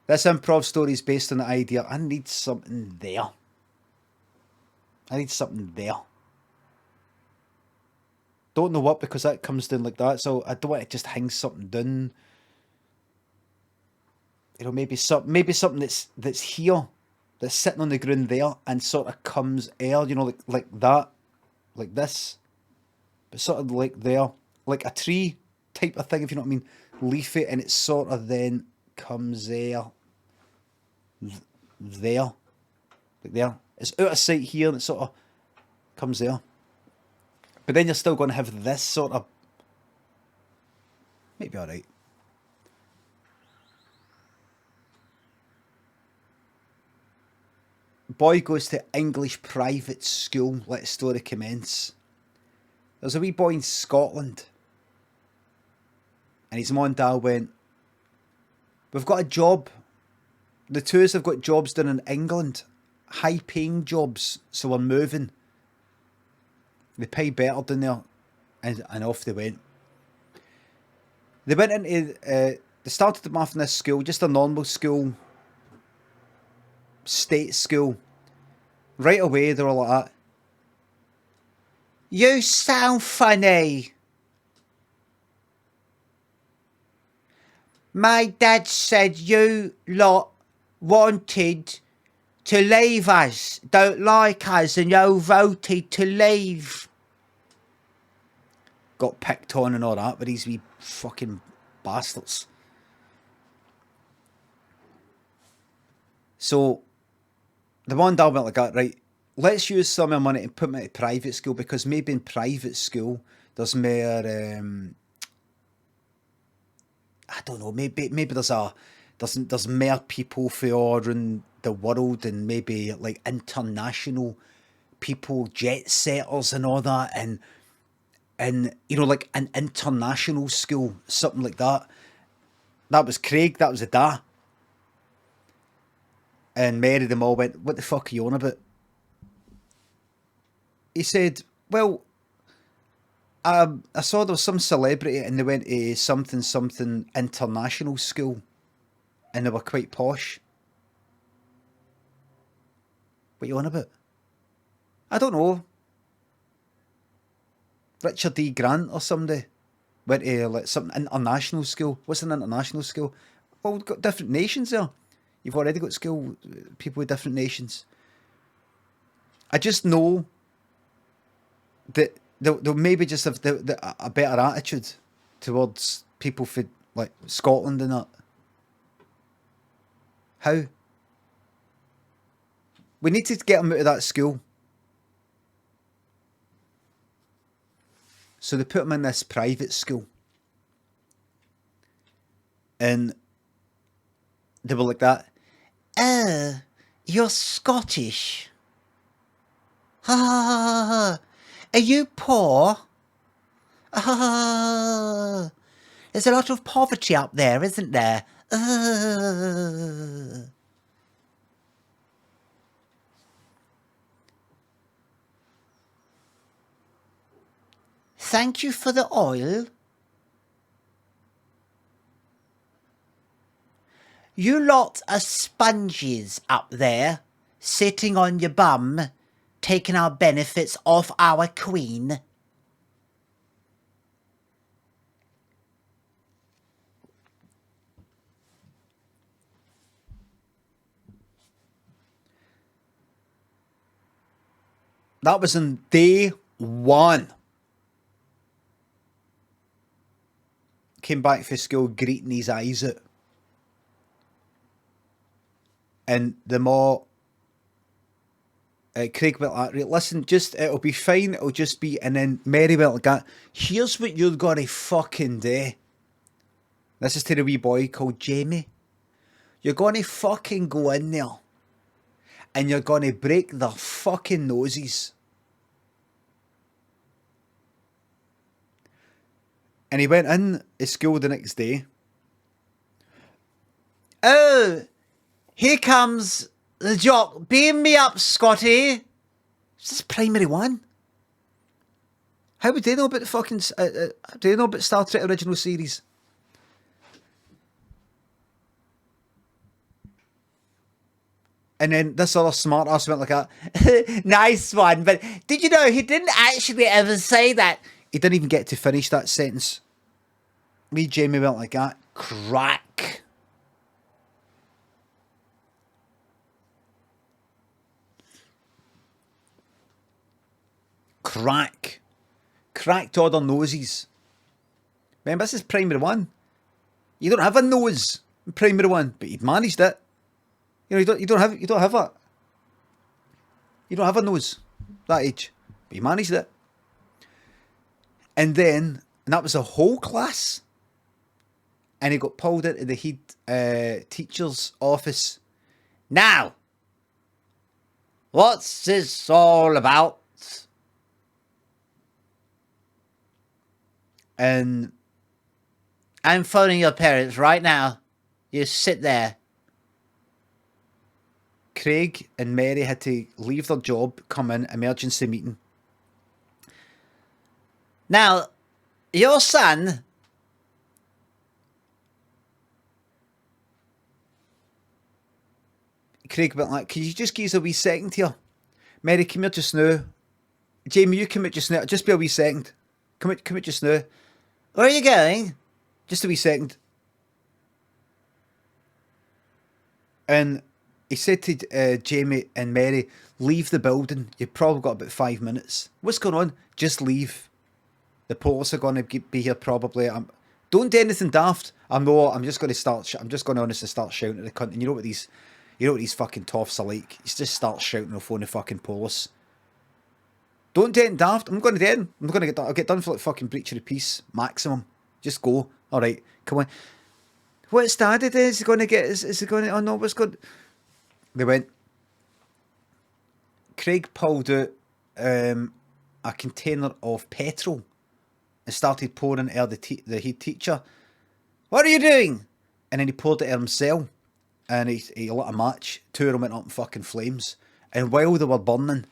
This improv story is based on the idea, I need something there. I need something there. Don't know what, because that comes down like that, so I don't want to just hang something down. You know, maybe something that's here, that's sitting on the ground there, and sort of comes air, you know, like that, like this, but sort of like there, like a tree type of thing, if you know what I mean, leafy, and it sort of then comes there, there, like there. It's out of sight here, and it sort of comes there. But then you're still going to have this sort of, maybe alright. Boy goes to English private school, let the story commence. There's a wee boy in Scotland, and his mum and dad went, we've got a job. The two of us have got jobs done in England, high paying jobs, so we're moving. They pay better down there, and off they went. They went into, they started them off in this school, just a normal school, state school. Right away, they were like that. You sound funny. My dad said you lot wanted to leave us, don't like us, and you voted to leave. Got picked on and all that, but these wee fucking bastards. So, the one dad went like that, right, let's use some of our money and put me to private school, because maybe in private school there's more, I don't know, maybe there's more people for around the world, and maybe like international people, jet setters and all that, and you know, like an international school, something like that. That was Craig, that was the dad. And Mary, them all went, what the fuck are you on about? He said, well, I saw there was some celebrity and they went to something international school, and they were quite posh. What are you on about? I don't know. Richard D. Grant or somebody went to like something international school. What's an international school? Well, we've got different nations there. You've already got school people with different nations. I just know that they'll maybe just have a better attitude towards people from like Scotland and that. How? We need to get them out of that school. So they put him in this private school. And they were like that. Oh, you're Scottish. Ha ha ha ha. Are you poor? Ha ha ha. There's a lot of poverty up there, isn't there? Thank you for the oil. You lot are sponges up there, sitting on your bum, taking our benefits off our queen. That was on day one. Came back from school greeting his eyes out. And the more Craig went like, right, listen, just it'll be fine, it'll just be, and then Mary went like that, here's what you're gonna fucking do. This is to the wee boy called Jamie. You're gonna fucking go in there and you're gonna break their fucking noses. And he went in to school the next day. Oh, here comes the jock. Beam me up, Scotty. Is this primary one? How would they know about the fucking... do they know about Star Trek original series? And then this other smart ass went like that. Nice one, but did you know he didn't actually ever say that? He didn't even get to finish that sentence. Me, Jamie went like that. Crack. Crack. Cracked all their noses. Remember, this is primary one. You don't have a nose in primary one, but you'd managed it. You know, you don't have it. You don't have a nose that age, but you managed it. And that was a whole class. And he got pulled into the head teacher's office. Now, what's this all about? And I'm phoning your parents right now. You sit there. Craig and Mary had to leave their job, come in, emergency meeting. Now, your son... Craig went like, can you just give us a wee second here? Mary, come here just now. Jamie, you come here just now. Just be a wee second. Come here just now. Where are you going? Just a wee second. And he said to Jamie and Mary, leave the building. You've probably got about 5 minutes. What's going on? Just leave. The police are going to be here probably. Don't do anything daft. I'm just going to honestly start shouting at the cunt. And you know what these fucking toffs are like? You just start shouting on phone the fucking police. Don't do anything daft. I'm going to do it. I'm going to get done. I'll get done for like fucking breach of the peace maximum. Just go. All right, come on. What's Daddy do? Is he going to get? Is he going to? Oh no, what's good? They went. Craig pulled out a container of petrol and started pouring it at the head teacher. What are you doing? And then he poured it at himself. And he lit a match. 2 of them went up in fucking flames. And while they were burning,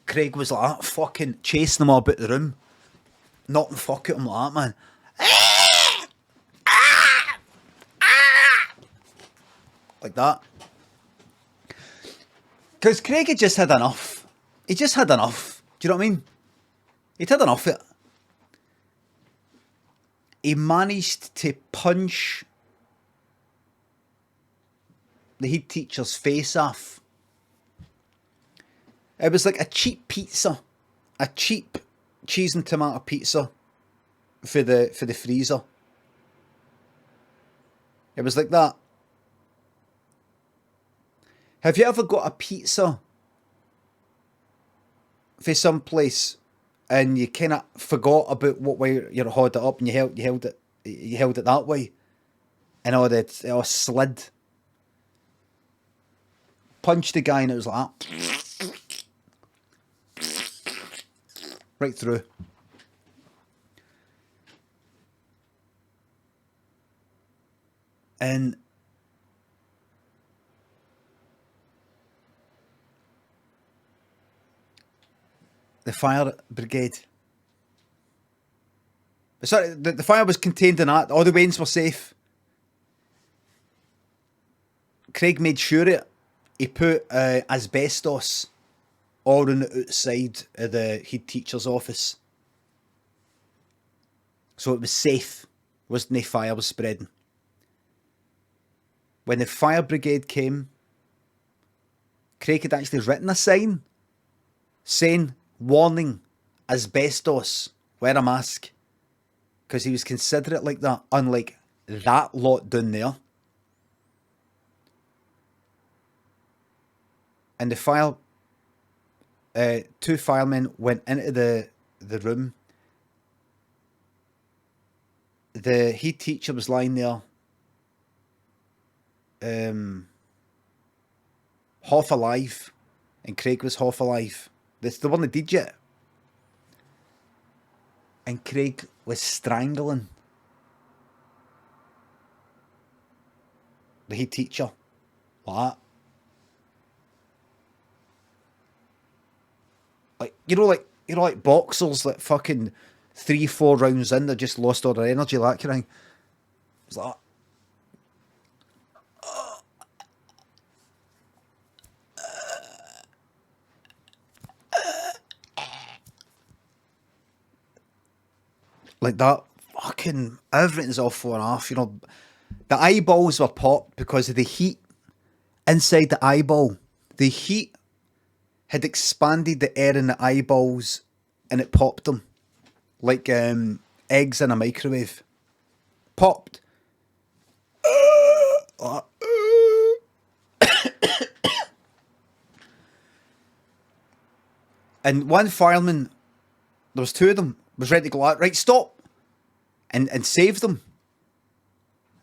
Craig was like that, fucking chasing them all about the room. Knocking fuck at him like that, man. Like that. Because Craig had just had enough. He just had enough. Do you know what I mean? He'd had enough of it. He managed to punch the head teacher's face off. It was like a cheap pizza. A cheap cheese and tomato pizza for the freezer. It was like that. Have you ever got a pizza for some place and you kind of forgot about what way you held it up and you held it that way, and it all slid? Punched the guy and it was like that. Right through. And the fire brigade. Sorry, the fire was contained in that. All the wains were safe. Craig made sure it. He put asbestos all on the outside of the head teacher's office. So it was safe. Wasn't no fire was spreading. When the fire brigade came, Craig had actually written a sign saying, warning, asbestos, wear a mask. Because he was considerate like that, unlike that lot down there. And the fire, 2 firemen went into the room. The head teacher was lying there, half alive, and Craig was half alive. That's the one that did it. And Craig was strangling the head teacher. Like that. Like boxers that fucking 3-4 rounds in, they just lost all their energy, like that kind of thing. It's like that. like that. Fucking everything's all falling off. You know, the eyeballs were popped because of the heat inside the eyeball. The heat had expanded the air in the eyeballs, and it popped them like eggs in a microwave. Popped. And one fireman, there was two of them, was ready to go out, right, stop, and save them.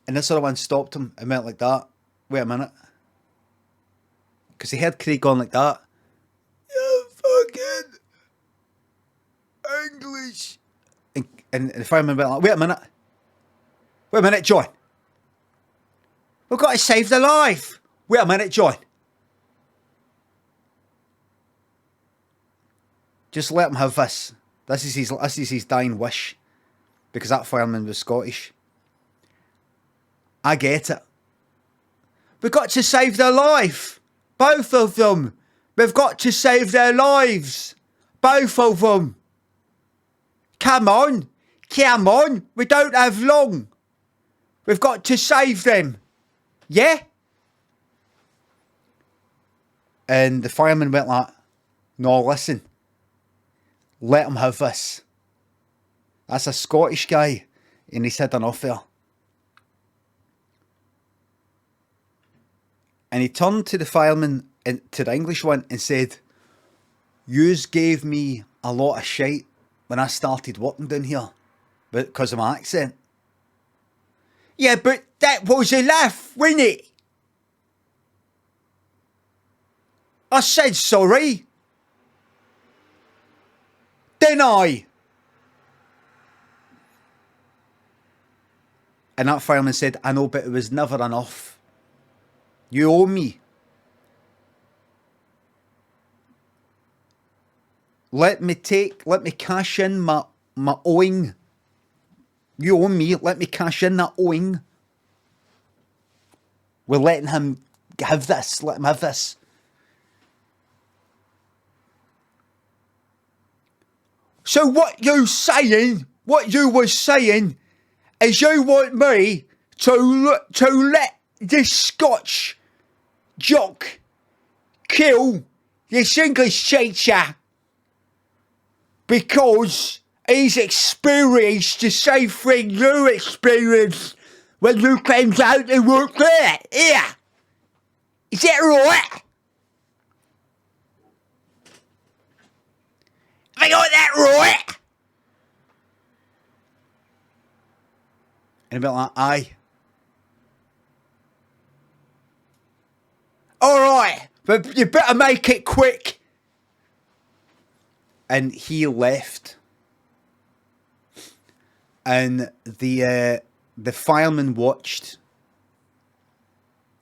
And this other one stopped him and went like that. Wait a minute. Because he heard Craig going like that. You fucking English. And the fireman went like, wait a minute, John. We've got to save their life. Wait a minute, John. Just let him have this. This is his dying wish. Because that fireman was Scottish. I get it. We've got to save their life. Both of them. We've got to save their lives. Both of them. Come on. We don't have long. We've got to save them. Yeah? And the fireman went like, no, listen. Let him have this. That's a Scottish guy. And he's had enough there. And he turned to the fireman, to the English one, and said, yous gave me a lot of shite when I started working down here. Because of my accent. Yeah, but that was a laugh, wasn't it? I said sorry. Didn't I? And that fireman said, I know, but it was never enough. You owe me. Let me cash in my owing. You owe me, let me cash in that owing. We're letting him have this, let him have this. So what you were saying, is you want me to let this Scotch jock kill this English teacher because he's experienced the same thing you experienced when you came out to work there. Yeah. Is that right? Have I got that right? And a bit like, aye. Alright, but you better make it quick. And he left. And the fireman watched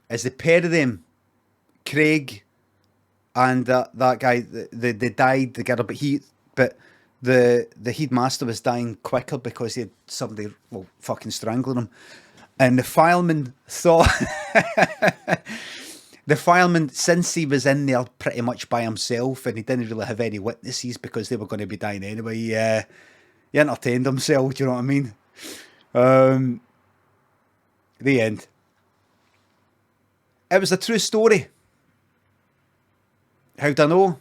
as the pair of them, Craig and that guy, they died together, but the headmaster was dying quicker because he had somebody, well, fucking strangling him. And the fireman thought, the fireman, since he was in there pretty much by himself and he didn't really have any witnesses because they were going to be dying anyway, he entertained himself, do you know what I mean? The end. It was a true story. How'd I know?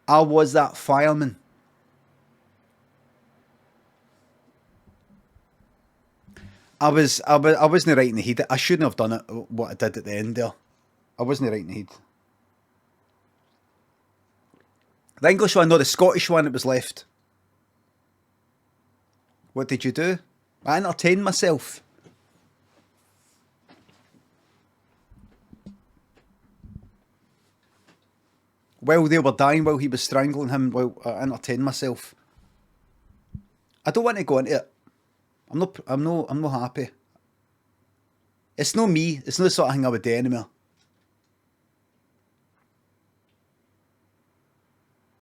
I was that fireman. I wasn't right in the heat. I shouldn't have done it, what I did at the end there. I wasn't right in the heat. The English one, no, the Scottish one, it was left. What did you do? I entertained myself. While they were dying, while he was strangling him, while I entertained myself. I don't want to go into it. I'm not happy. It's not me. It's not the sort of thing I would do anymore.